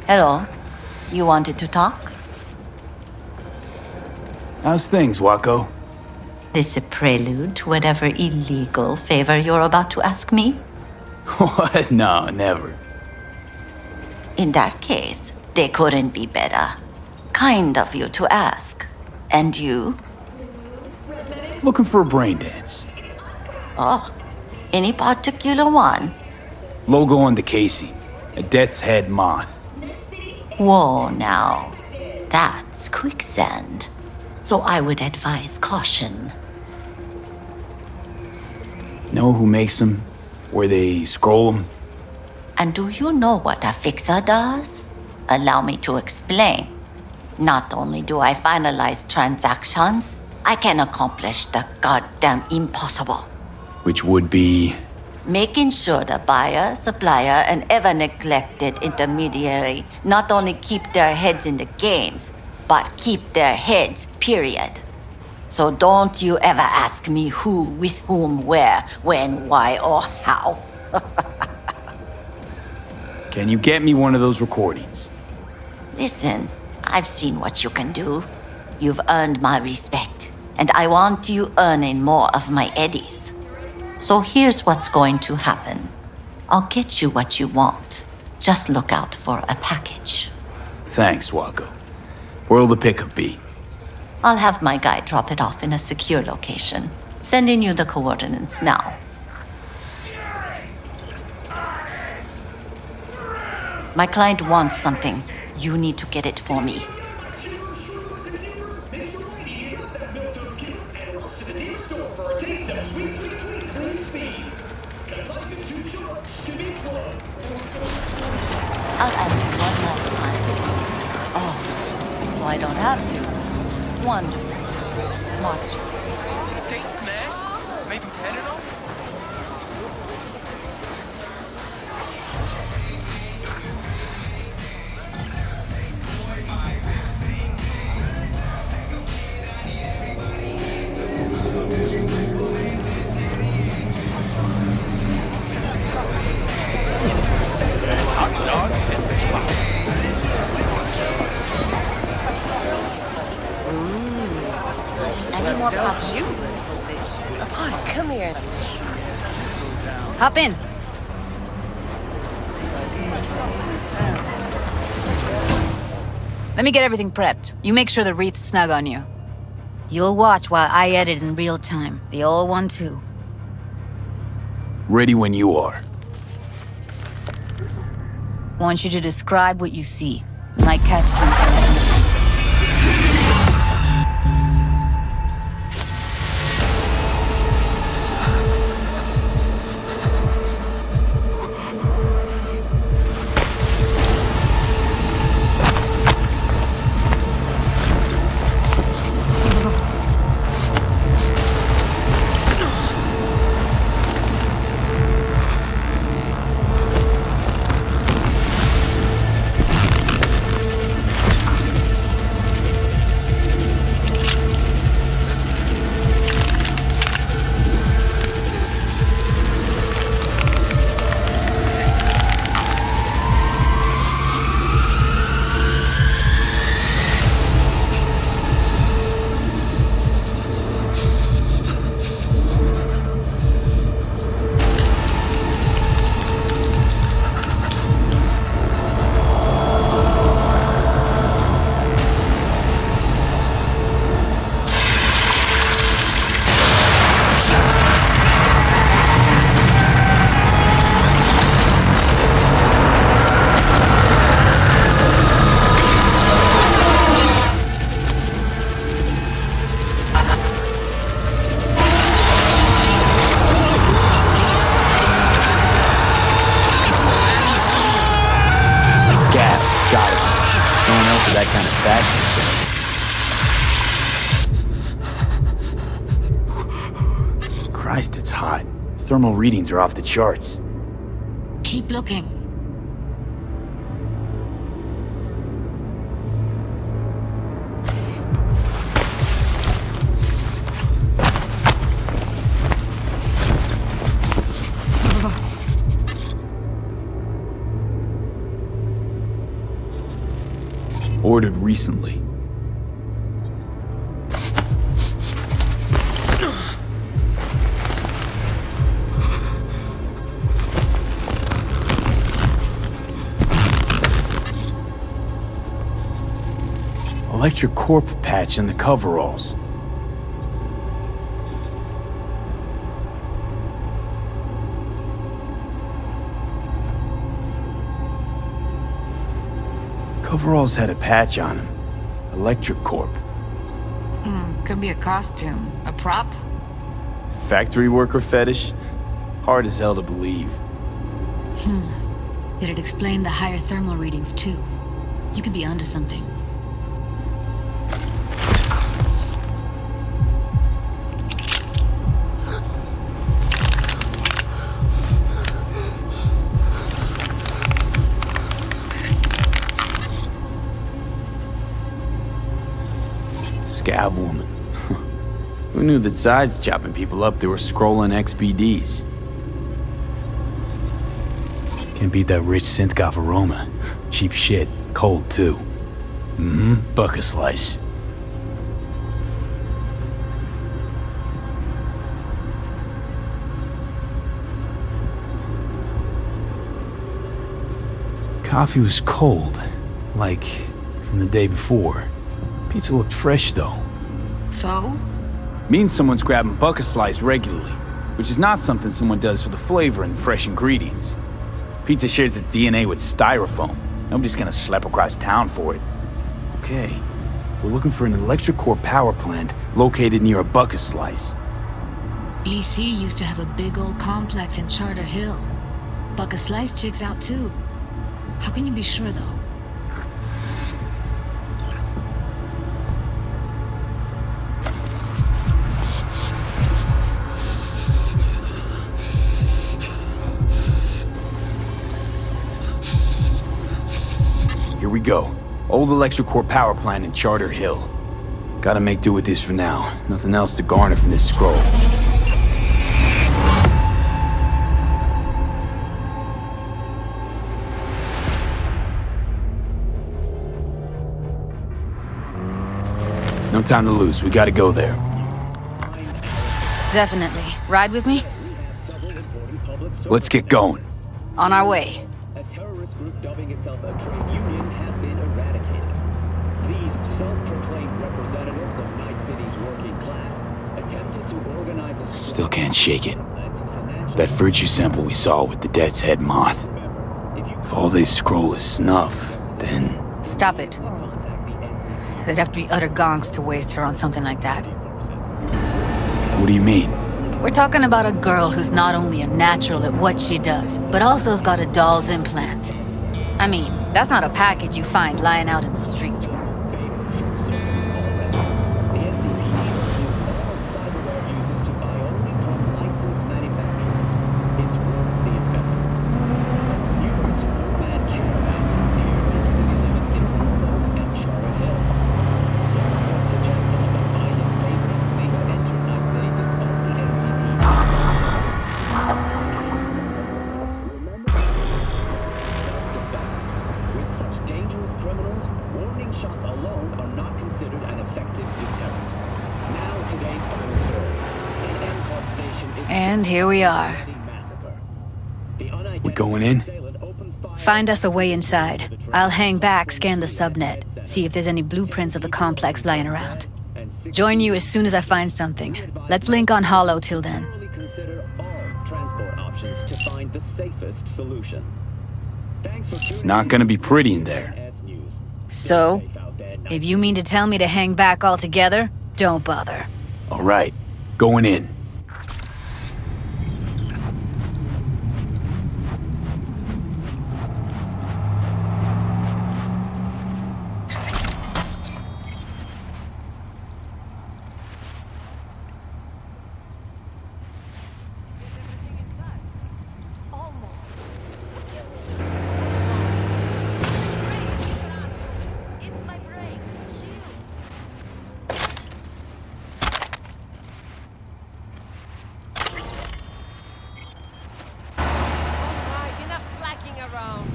Hello. You wanted to talk? How's things, Wako? This a prelude to whatever illegal favor you're about to ask me? What? No, never. In that case, they couldn't be better. Kind of you to ask. And you? Looking for a brain dance. Oh, any particular one? Logo on the casing. A death's head moth. Whoa, now. That's quicksand. So I would advise caution. Know who makes them? Where they scroll them? And do you know what a fixer does? Allow me to explain. Not only do I finalize transactions, I can accomplish the goddamn impossible. Which would be... Making sure the buyer, supplier, and ever neglected intermediary not only keep their heads in the games, but keep their heads, period. So don't you ever ask me who, with whom, where, when, why, or how. Can you get me one of those recordings? Listen, I've seen what you can do. You've earned my respect, and I want you earning more of my eddies. So here's what's going to happen. I'll get you what you want. Just look out for a package. Thanks, Wako. Where'll the pickup be? I'll have my guy drop it off in a secure location. Sending you the coordinates now. My client wants something. You need to get it for me. I'll ask you one last time. Oh, so I don't have to. Wonderful. Smart choice. Steak smash? Maybe Panadol? Hot dogs in the spot. Any more problems? You look delicious. Of course, come here. Hop in. Let me get everything prepped. You make sure the wreath's snug on you. You'll watch while I edit in real time. The old one, too. Ready when you are. Want you to describe what you see. Might catch something. That kind of fashion. Christ, it's hot. Thermal readings are off the charts. Keep looking. ordered recently. Electric Corp patch in the coveralls. Coveralls had a patch on him. Electric Corp. Could be a costume. A prop? Factory worker fetish? Hard as hell to believe. Did it explain the higher thermal readings, too? You could be onto something. Scav woman. Who knew that sides chopping people up, they were scrolling XBDs? Can't beat that rich synth-goth aroma. Cheap shit. Cold, too. Buck a slice. Coffee was cold. Like, from the day before. Pizza looked fresh, though. So? Means someone's grabbing buck a slice regularly, which is not something someone does for the flavor and fresh ingredients. Pizza shares its DNA with styrofoam. Nobody's gonna schlep across town for it. Okay, we're looking for an electric core power plant located near a buck a slice. EC used to have a big old complex in Charter Hill. Buck a Slice checks out, too. How can you be sure, though? Here we go. Old electric core power plant in Charter Hill. Gotta make do with this for now. Nothing else to garner from this scroll. No time to lose. We gotta go there. Definitely. Ride with me? Let's get going. On our way. A terrorist group dubbing itself a trade union has been eradicated. These self-proclaimed representatives of Night City's working class attempted to organize a Still can't shake it. That virtue sample we saw with the Death's Head moth. If all they scroll is snuff, then... Stop it. They'd have to be utter gonks to waste her on something like that. What do you mean? We're talking about a girl who's not only a natural at what she does, but also has got a doll's implant. I mean, that's not a package you find lying out in the street. And here we are. We going in? Find us a way inside. I'll hang back, scan the subnet, see if there's any blueprints of the complex lying around. Join you as soon as I find something. Let's link on Hollow till then. Consider all transport options to find the safest solution. It's not gonna be pretty in there. So, if you mean to tell me to hang back altogether, don't bother. All right, going in.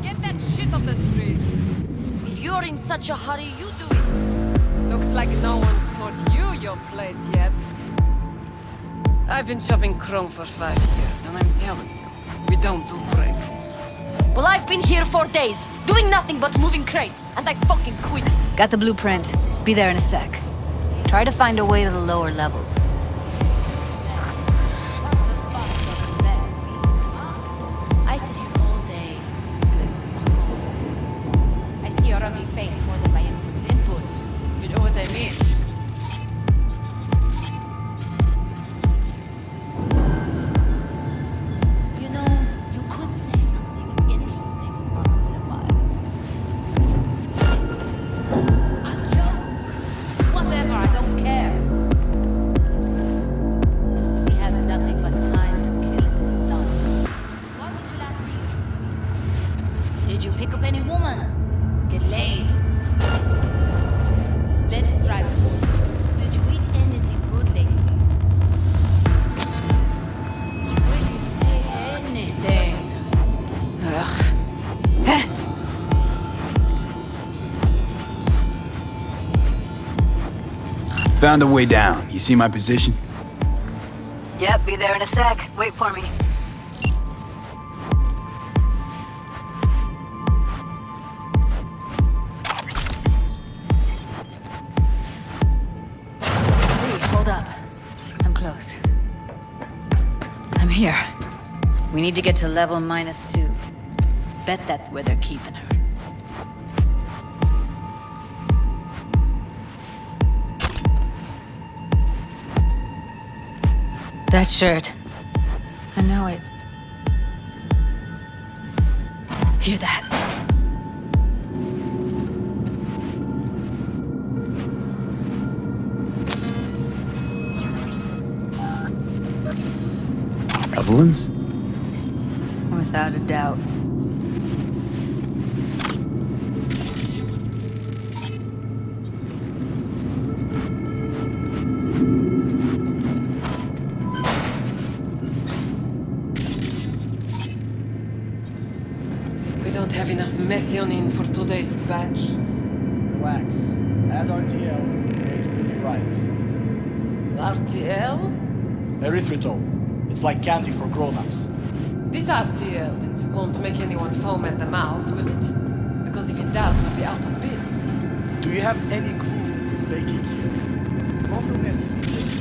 Get that shit off the street. If you're in such a hurry, you do it. Looks like no one's taught you your place yet. I've been shopping Chrome for 5 years, and I'm telling you, we don't do breaks. Well, I've been here 4 days, doing nothing but moving crates, and I fucking quit. Got the blueprint. Be there in a sec. Try to find a way to the lower levels. I sit here all day doing I see your ugly face more than my input. You know what I mean? You know, you could say something interesting once in a while. A joke. Whatever, I don't care. We have nothing but time to kill in this dump. What did you last see? Did you pick up any woman? Get laid? Let's try food. Did you eat anything good lately? When you say anything. Found a way down. You see my position? Yep, be there in a sec. Wait for me. Hey, hold up. I'm close. I'm here. We need to get to level -2. Bet that's where they're keeping her. That shirt. I know it. Hear that? Evelyn's? Without a doubt. We don't have enough methionine for today's batch. Relax. Add RTL, it will be right. RTL? Erythritol. It's like candy for grown-ups. This RTL, it won't make anyone foam at the mouth, will it? Because if it does, we'll be out of biz. Do you have any clue who's baking here? Compliment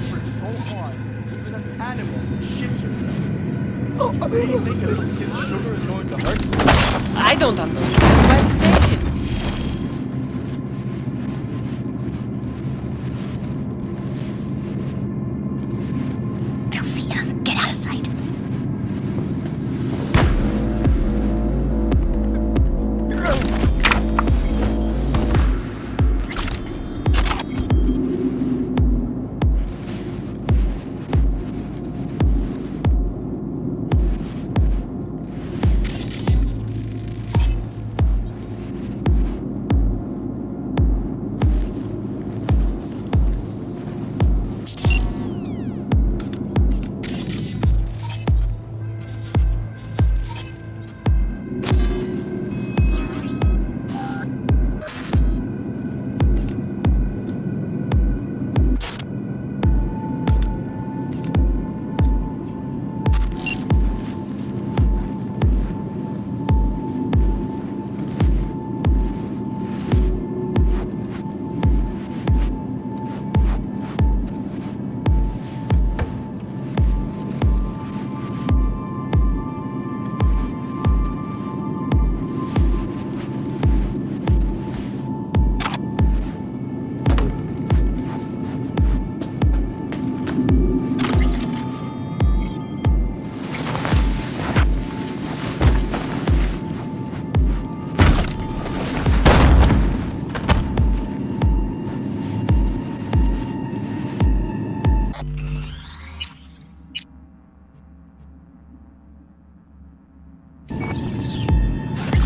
for so hard, even an animal would shit yourself. Do you think a little thin sugar is going to hurt? I don't understand why they take it. They'll see us. Get out of sight.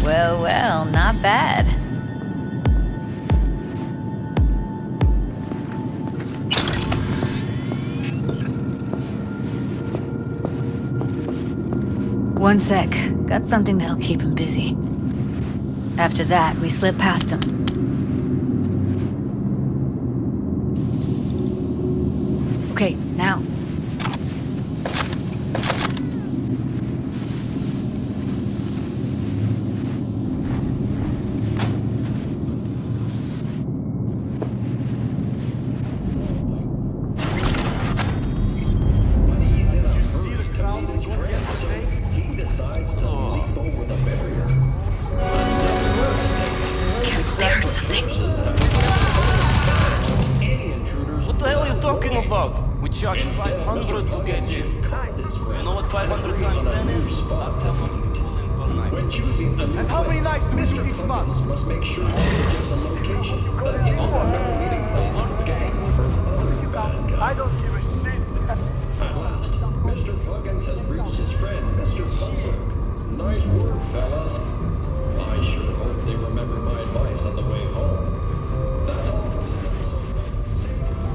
Well, well, not bad. One sec. Got something that'll keep him busy. After that, we slip past him. Okay, now. See the crowd was over yesterday? He decides to leap over the barrier. They heard something. What the hell are you talking about? We charge 500 to get you. You know what 500 times 10 is? That's how much we're pulling per night. When choosing a new And how many place, nights missed each month? must make sure to get the location. But if the meeting space is gang for other bad guys. I don't see receipt. At last, Mr. Puggins has reached his friend, Mr. Puzzle. Nice work, fellas. I sure hope they remember my advice on the way home. That's all for this episode.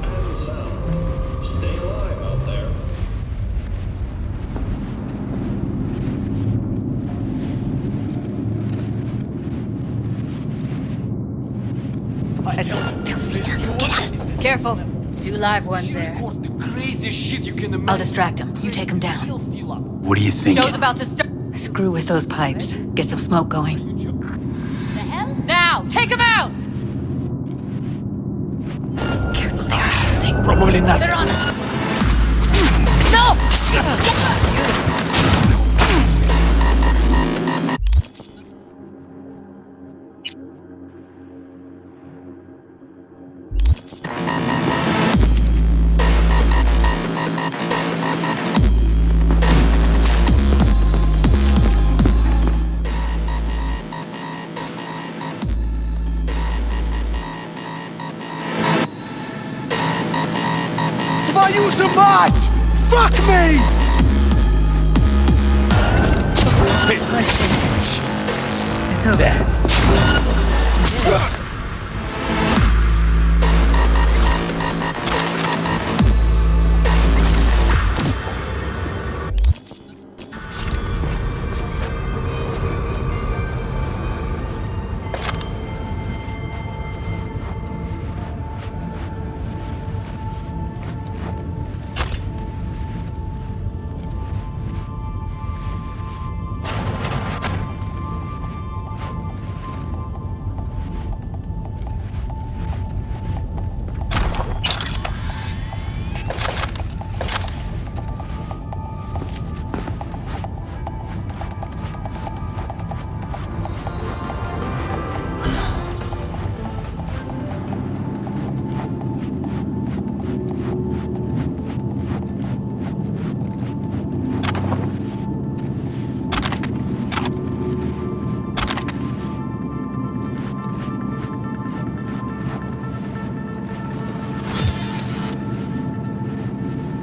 And sound. Stay alive out there. They'll see us. Get out. Careful. 2 live ones there. The craziest shit you can imagine. I'll distract them. You take them down. What do you think? Show's about to start. Screw with those pipes. Get some smoke going. The hell? Now! Take them out! Careful, they heard something. Probably nothing. They're on us. No! If I use a mods, fuck me! It's over.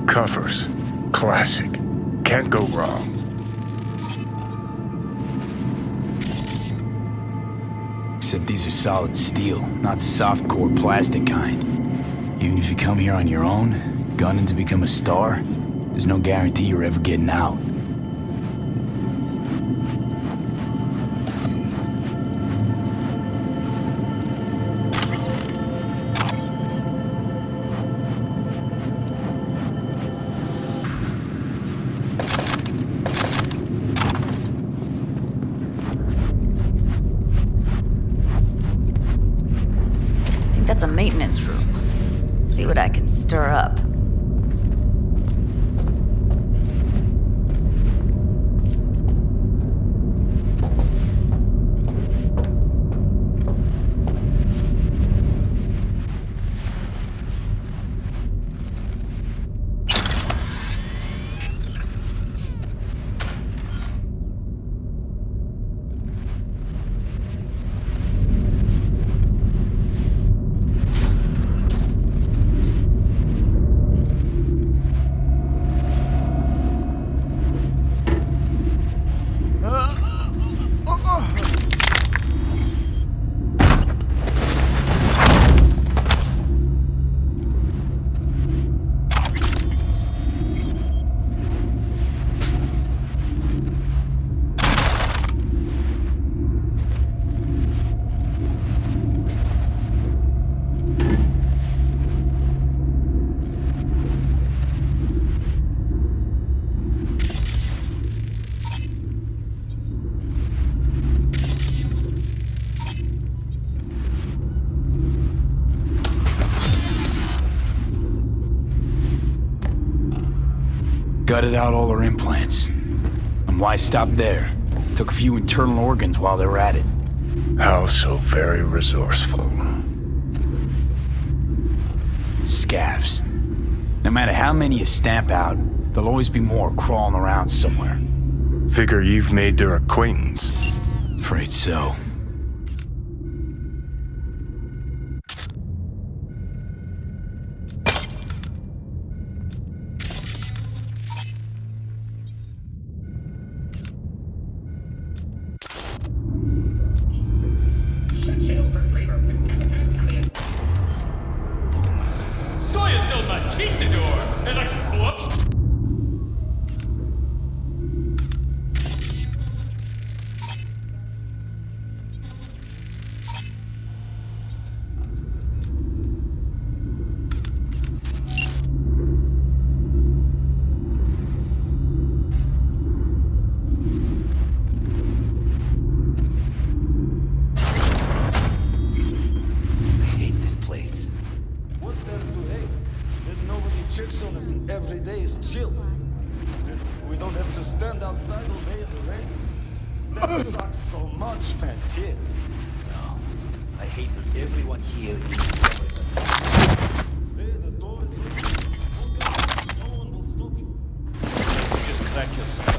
Covers. Classic. Can't go wrong. Except these are solid steel, not soft-core plastic kind. Even if you come here on your own, gunning to become a star, there's no guarantee you're ever getting out. That's a maintenance room. See what I can stir up. Gutted out all her implants. And why stop there? Took a few internal organs while they were at it. How so very resourceful. Scavs. No matter how many you stamp out, there'll always be more crawling around somewhere. Figure you've made their acquaintance. Afraid so. Every day is chill. We don't have to stand outside all day in the rain. That sucks so much, man. Yeah. No, I hate that everyone here is... Hey, the door is open. No one will stop you. You just crack your skull.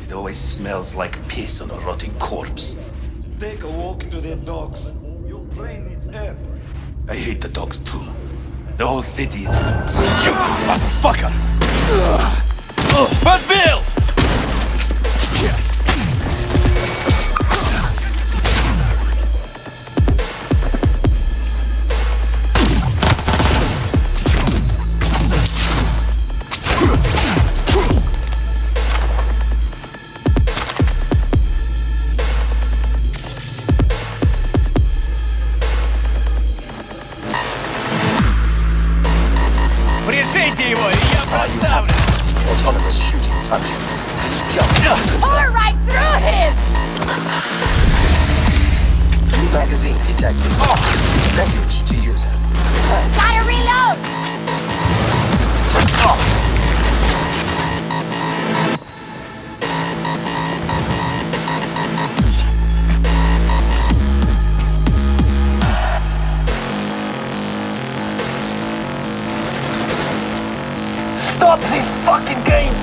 It always smells like piss on a rotting corpse. Take a walk to the dogs. Your brain needs air. I hate the dogs too. The whole city is stupid, motherfucker! But Bill! Решите его, и я проставлю! Autonomous shooting function. He's jumped. Pour right through him! New magazine detected. Message to user. Gotta reload! Stop this fucking game!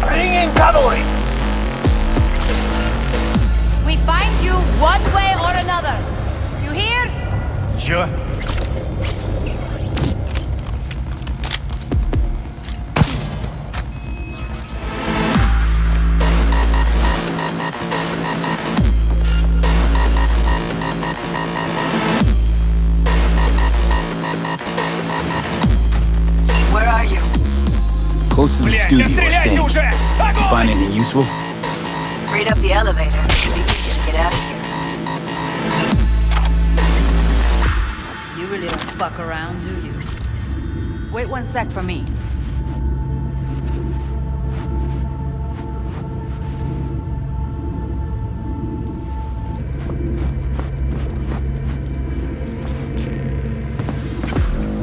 Bring in cavalry! We find you one way or another. You hear? Sure. Where are you? Close to the studio, I think. You find anything useful? Read up the elevator. See if we can get out of here. You really don't fuck around, do you? Wait one sec for me.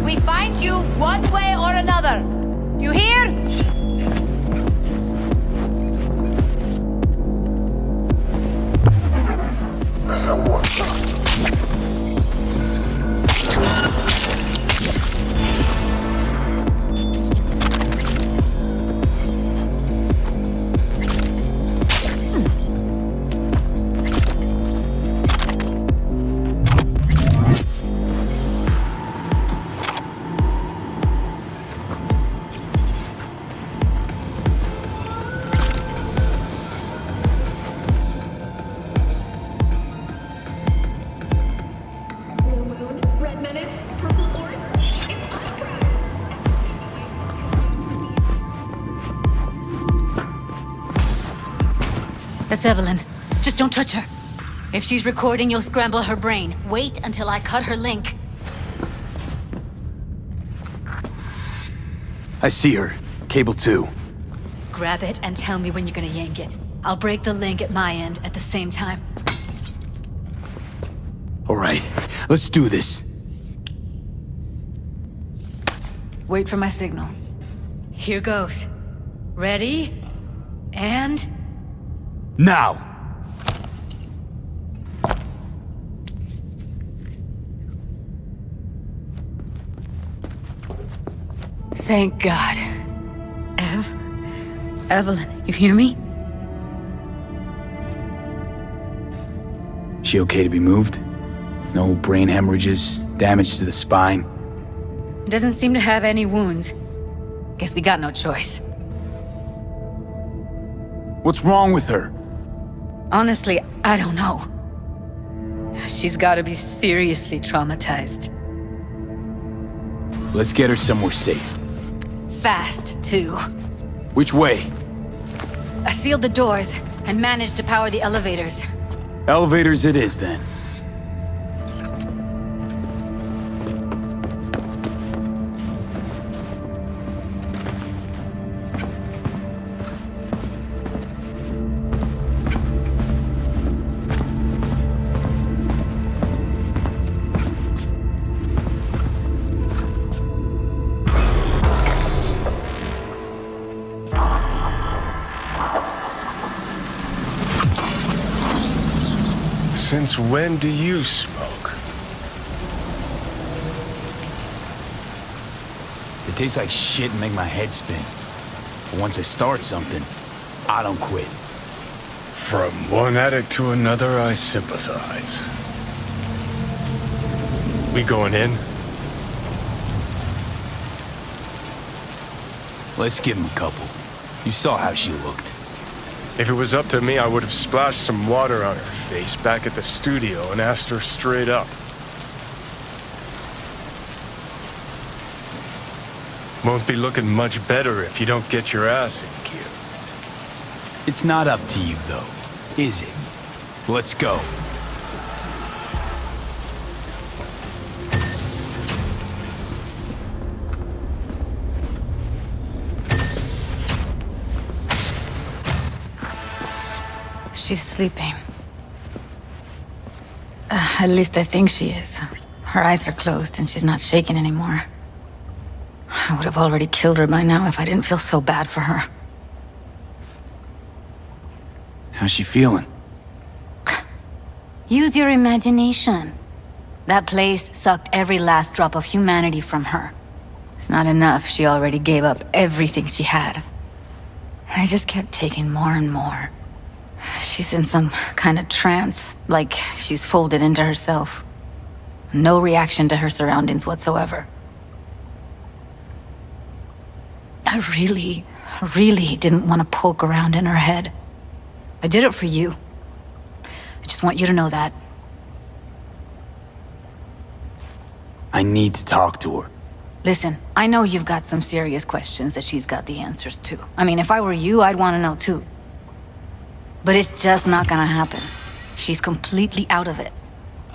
We find you one way or another. You hear? That's Evelyn. Just don't touch her. If she's recording, you'll scramble her brain. Wait until I cut her link. I see her. Cable 2. Grab it and tell me when you're gonna yank it. I'll break the link at my end at the same time. All right, let's do this. Wait for my signal. Here goes. Ready? And... Now! Thank God. Evelyn, you hear me? She okay to be moved? No brain hemorrhages, damage to the spine? Doesn't seem to have any wounds. Guess we got no choice. What's wrong with her? Honestly, I don't know. She's gotta be seriously traumatized. Let's get her somewhere safe. Fast, too. Which way? I sealed the doors and managed to power the elevators. Elevators it is, then. Since when do you smoke? It tastes like shit and make my head spin. But once I start something, I don't quit. From one addict to another, I sympathize. We going in? Let's give him a couple. You saw how she looked. If it was up to me, I would have splashed some water on her face back at the studio and asked her straight up. Won't be looking much better if you don't get your ass in gear. It's not up to you, though, is it? Let's go. She's sleeping. At least I think she is. Her eyes are closed and she's not shaking anymore. I would have already killed her by now if I didn't feel so bad for her. How's she feeling? Use your imagination. That place sucked every last drop of humanity from her. It's not enough. She already gave up everything she had. I just kept taking more and more. She's in some kind of trance, like she's folded into herself. No reaction to her surroundings whatsoever. I really didn't want to poke around in her head. I did it for you. I just want you to know that. I need to talk to her. Listen, I know you've got some serious questions that she's got the answers to. I mean, if I were you, I'd want to know too. But it's just not gonna happen. She's completely out of it.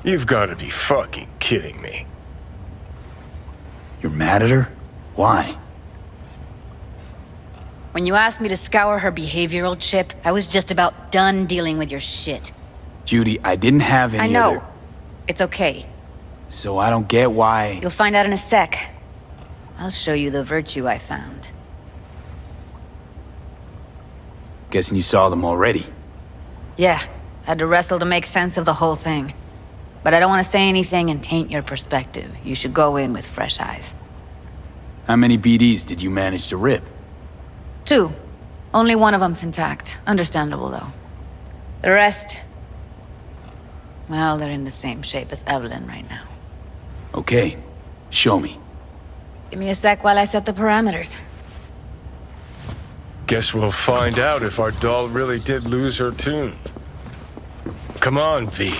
You've got to be fucking kidding me. You're mad at her? Why? When you asked me to scour her behavioral chip, I was just about done dealing with your shit. Judy, I didn't have any I know. other... It's okay. So I don't get why... You'll find out in a sec. I'll show you the virtue I found. Guessing you saw them already. Yeah, had to wrestle to make sense of the whole thing. But I don't want to say anything and taint your perspective. You should go in with fresh eyes. How many BDs did you manage to rip? 2. Only one of them's intact. Understandable, though. The rest... well, they're in the same shape as Evelyn right now. Okay, show me. Give me a sec while I set the parameters. Guess we'll find out if our doll really did lose her tune. Come on, V.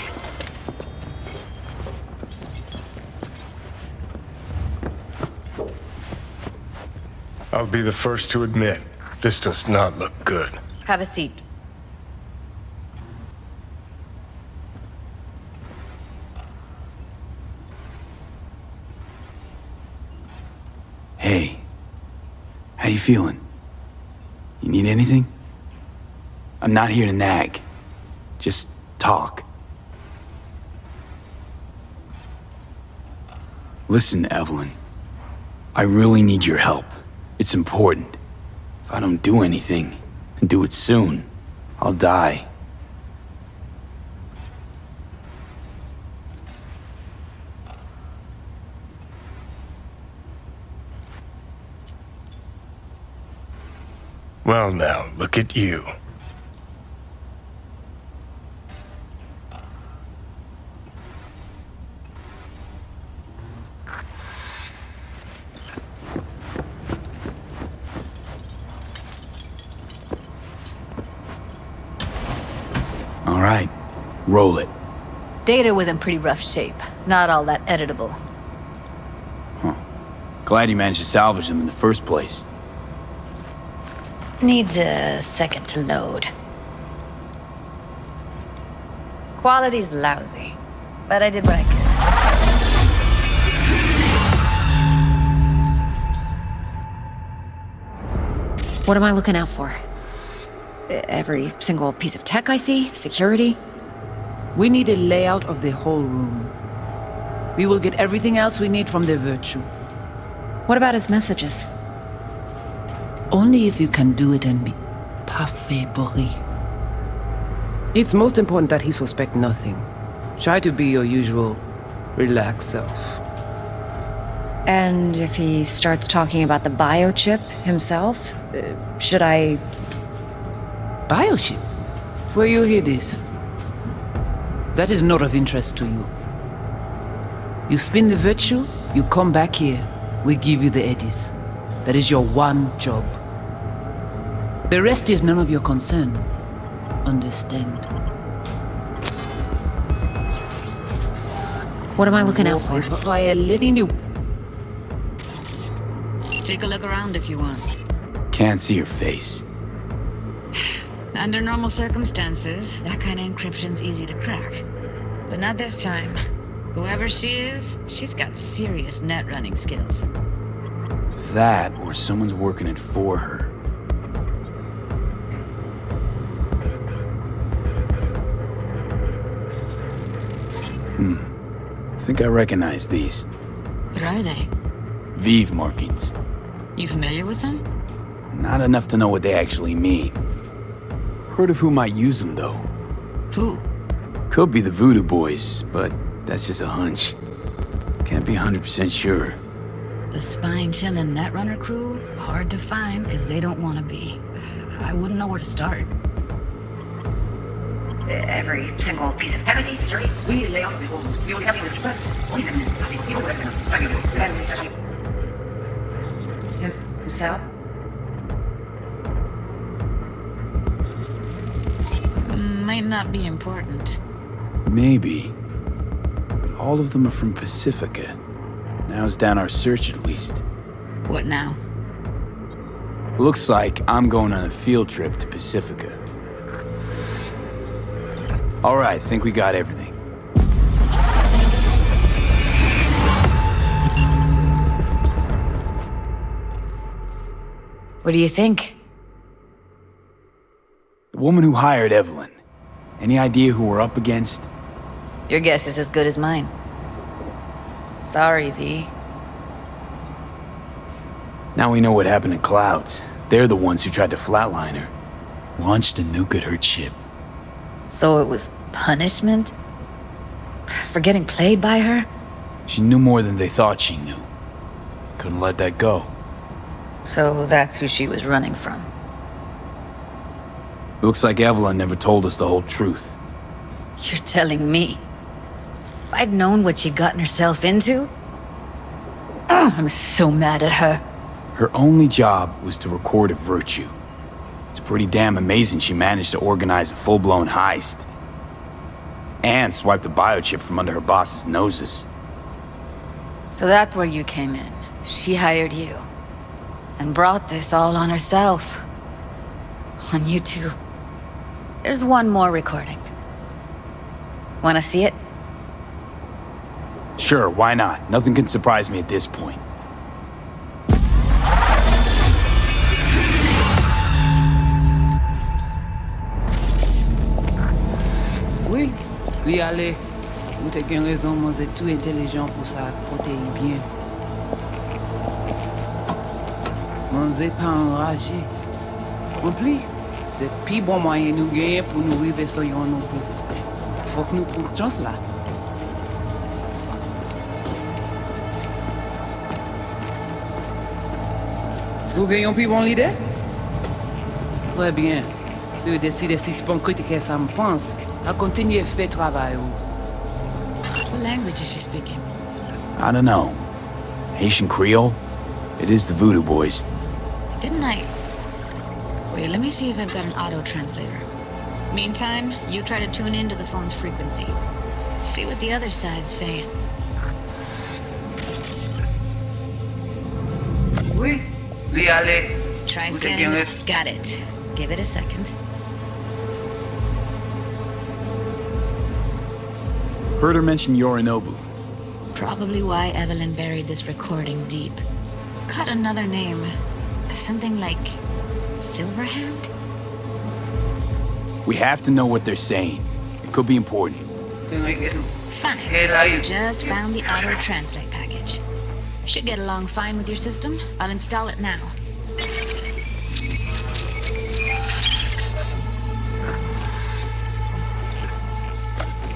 I'll be the first to admit, this does not look good. Have a seat. Hey. How you feeling? You need anything? I'm not here to nag. Just talk. Listen, Evelyn. I really need your help. It's important. If I don't do anything, and do it soon, I'll die. Well now, look at you. All right, roll it. Data was in pretty rough shape. Not all that editable. Huh. Glad you managed to salvage them in the first place. Needs a second to load. Quality's lousy, but I did what I could. What am I looking out for? Every single piece of tech I see? Security? We need a layout of the whole room. We will get everything else we need from the Virtue. What about his messages? Only if you can do it and be parfait bourré. It's most important that he suspect nothing. Try to be your usual, relaxed self. And if he starts talking about the biochip himself, should I... Biochip? Where you hear this? That is not of interest to you. You spin the Virtue, you come back here, we give you the eddies. That is your one job. The rest is none of your concern. Understand? What am I looking out for? By letting you... Take a look around if you want. Can't see your face. Under normal circumstances, that kind of encryption's easy to crack. But not this time. Whoever she is, she's got serious net running skills. That, or someone's working it for her. I think I recognize these. What are they? Vive markings. You familiar with them? Not enough to know what they actually mean. Heard of who might use them, though. Who? Could be the Voodoo Boys, but that's just a hunch. Can't be 100% sure. The spine-chilling Netrunner crew? Hard to find, because they don't want to be. I wouldn't know where to start. Every single piece of tech I see, security, we need to lay out the whole... We only have to request. Himself? Might not be important. Maybe. But all of them are from Pacifica. Now's down our search, at least. What now? Looks like I'm going on a field trip to Pacifica. All right, think we got everything. What do you think? The woman who hired Evelyn. Any idea who we're up against? Your guess is as good as mine. Sorry, V. Now we know what happened to Clouds. They're the ones who tried to flatline her. Launched a nuke at her ship. So it was punishment? For getting played by her? She knew more than they thought she knew. Couldn't let that go. So that's who she was running from. Looks like Evelyn never told us the whole truth. You're telling me? If I'd known what she'd gotten herself into? Oh, I'm so mad at her. Her only job was to record a Virtue. It's pretty damn amazing she managed to organize a full-blown heist. And swipe the biochip from under her boss's noses. So that's where you came in. She hired you. And brought this all on herself. On you too. There's one more recording. Wanna see it? Sure, why not? Nothing can surprise me at this point. Li ale, ou te gen raison manger tout intelligent pour ça, protéine bien. Manger pas enragé. Compris? C'est plus bon moyen nous gagner pour nous arriver sur yon nous pour. Faut que nous prenions chance là. Vous gagnez plus bon l'idée? Très bien. Si vous décidez si c'est bon critiquer ça me pense, à continuer à faire travail. What language is she speaking? I don't know. Haitian Creole? It is the Voodoo Boys. Didn't I? Wait, let me see if I've got an auto translator. Meantime, you try to tune into the phone's frequency. See what the other side's saying. Oui, li ale. Try Ou te scanning. gen Got it. Give it a second. Heard her mention Yorinobu. Probably why Evelyn buried this recording deep. Caught another name. Something like Silverhand? We have to know what they're saying. It could be important. Fine. Just found the auto translate package. Should get along fine with your system. I'll install it now.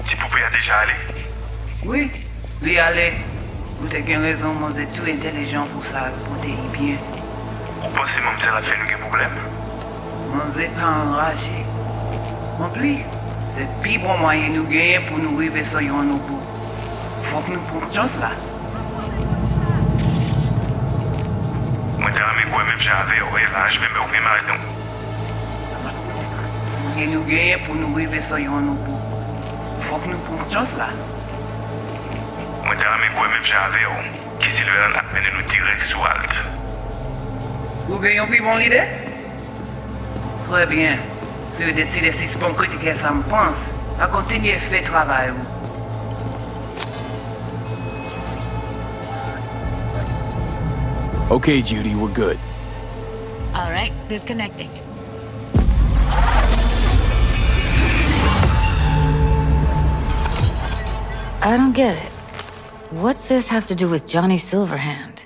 Ti poupée a déjà allé. Oui, li ale. Ou te gen raison manger tout intelligent pour ça, protéine bien. Ou pensez même ça a fait nous un problème? Manger pas enragé. Compris? C'est plus bon moyen nous gagner pour nous arriver sur yon nous pour. Faut que nous prenions chance là. Moi, t'as ramé quoi même j'avais, ouais, là, je vais me remettre marathon. Et nous gagner pour nous arriver sur yon nous pour. Faut que nous prenions chance là. Moi, t'as ramé quoi même j'avais, qui s'il veut à peine nous tirer sous halte. Vous gagnez plus bon l'idée? Très bien. Si vous décidez si c'est bon critiquer ça me pense, à continuer à faire travail. Okay, Judy, we're good. All right, disconnecting. I don't get it. What's this have to do with Johnny Silverhand?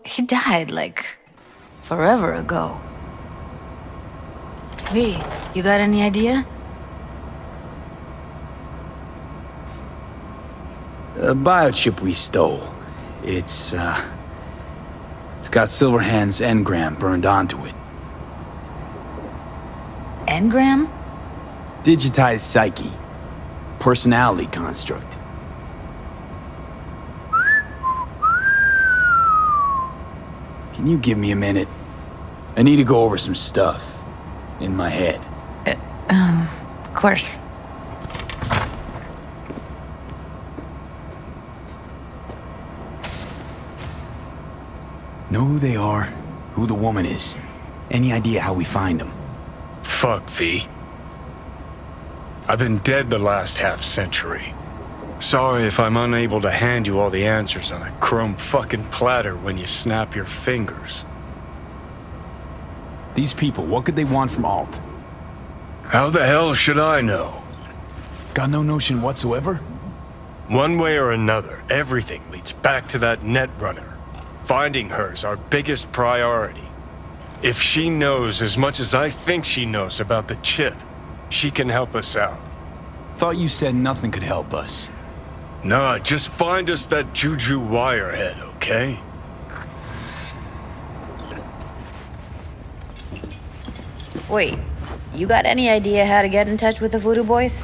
He died, like, forever ago. V, you got any idea? A biochip we stole. It's got Silverhand's engram burned onto it. Engram? Digitized psyche. Personality construct. Can you give me a minute? I need to go over some stuff. In my head. Of course. Know who they are, who the woman is. Any idea how we find them? Fuck, V. I've been dead the last half-century. Sorry if I'm unable to hand you all the answers on a chrome fucking platter when you snap your fingers. These people, what could they want from Alt? How the hell should I know? Got no notion whatsoever? One way or another, everything leads back to that Netrunner. Finding her's our biggest priority. If she knows as much as I think she knows about the chip, she can help us out. Thought you said nothing could help us. Nah, just find us that Juju wirehead, okay? Wait, you got any idea how to get in touch with the Voodoo Boys?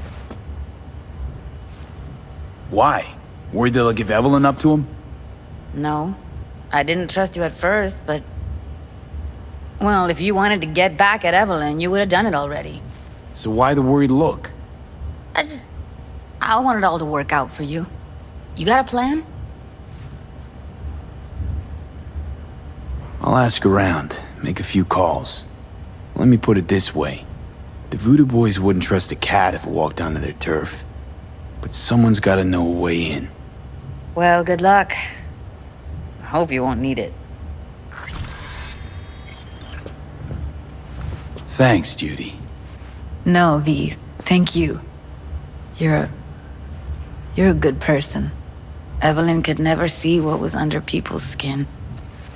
Why? Worried they'll give Evelyn up to him? No. I didn't trust you at first, but... Well, if you wanted to get back at Evelyn, you would have done it already. So why the worried look? I want it all to work out for you. You got a plan? I'll ask around, make a few calls. Let me put it this way. The Voodoo Boys wouldn't trust a cat if it walked onto their turf. But someone's gotta know a way in. Well, good luck. I hope you won't need it. Thanks, Judy. No, V. Thank you. You're You're a good person. Evelyn could never see what was under people's skin.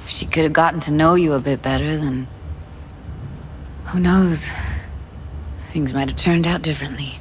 If she could have gotten to know you a bit better, then... who knows? Things might have turned out differently.